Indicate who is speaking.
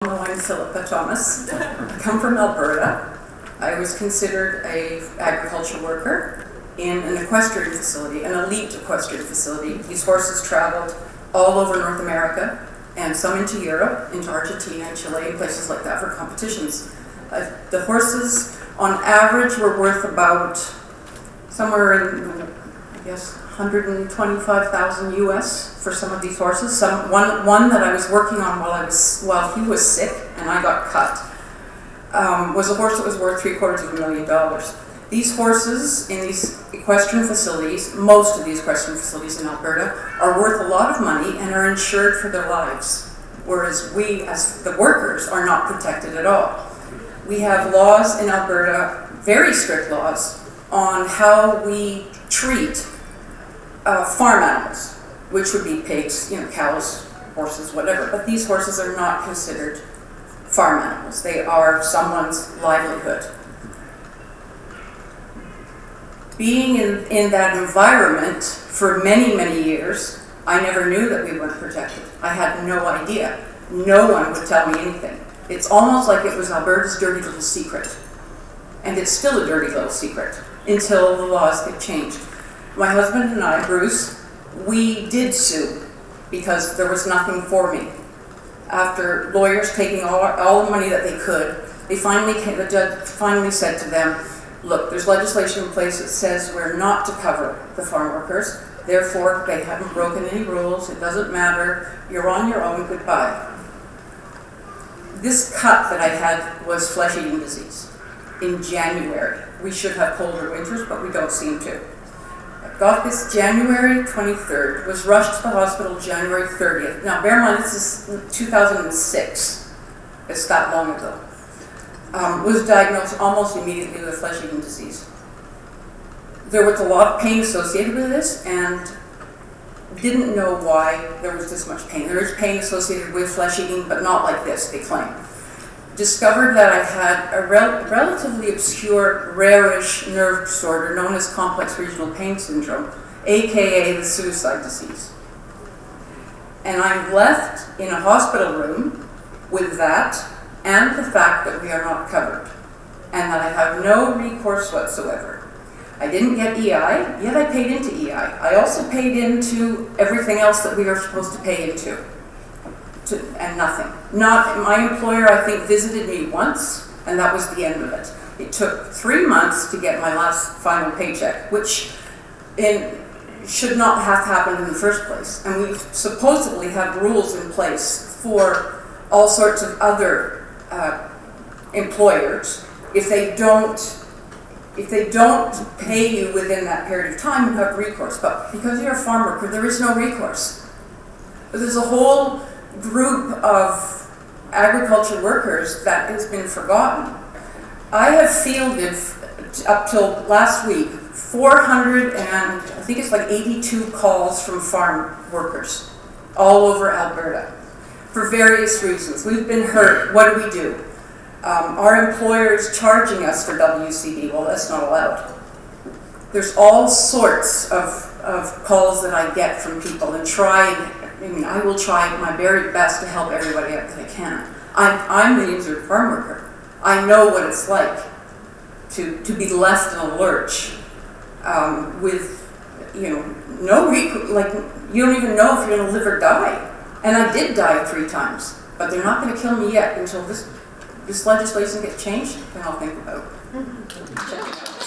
Speaker 1: I'm Philippa Thomas. I come from Alberta. I was considered an agriculture worker in an equestrian facility, an elite equestrian facility. These horses traveled all over North America and some into Europe, into Argentina and Chile, and places like that for competitions. The horses, on average, were worth about somewhere in, I guess, 125,000 US for some of these horses. One that I was working on while he was sick and I got cut was a horse that was worth $750,000. These horses in these equestrian facilities, most of these equestrian facilities in Alberta, are worth a lot of money and are insured for their lives, whereas we, as the workers, are not protected at all. We have laws in Alberta, very strict laws, on how we treat farm animals, which would be pigs, cows, horses, whatever. But these horses are not considered farm animals. They are someone's livelihood. Being in that environment for many, many years, I never knew that we weren't protected. I had no idea. No one would tell me anything. It's almost like it was Alberta's dirty little secret. And it's still a dirty little secret until the laws get changed. My husband and I, Bruce, we did sue because there was nothing for me. After lawyers taking all the money that they could, the judge finally said to them, look, there's legislation in place that says we're not to cover the farm workers, therefore they haven't broken any rules, it doesn't matter, you're on your own, goodbye. This cut that I had was flesh-eating disease in January. We should have colder winters, but we don't seem to. I got this January 23rd, was rushed to the hospital January 30th. Now bear in mind, this is 2006. It's that long ago. Was diagnosed almost immediately with flesh-eating disease. There was a lot of pain associated with this and didn't know why there was this much pain. There is pain associated with flesh-eating, but not like this, they claim. Discovered that I had a relatively obscure, rare-ish nerve disorder known as complex regional pain syndrome, aka the suicide disease. And I'm left in a hospital room with that and the fact that we are not covered and that I have no recourse whatsoever. I didn't get EI, yet I paid into EI. I also paid into everything else that we are supposed to pay into. And nothing. My employer, I think, visited me once, and that was the end of it. It took 3 months to get my last final paycheck, which should not have happened in the first place. And we supposedly have rules in place for all sorts of other employers. If they don't pay you within that period of time, you have recourse. But because you're a farm worker, there is no recourse. But there's a whole group of agriculture workers that has been forgotten. I have fielded, up till last week, 400 and I think it's like 82 calls from farm workers all over Alberta for various reasons. We've been hurt. What do we do? Our employer is charging us for WCB. Well, that's not allowed. There's all sorts of calls that I get from people and I will try my very best to help everybody out that I can. I'm the injured farm worker. I know what it's like to be left in a lurch with, no you don't even know if you're going to live or die. And I did die 3 times, but they're not going to kill me yet until this legislation gets changed, and I'll think about it.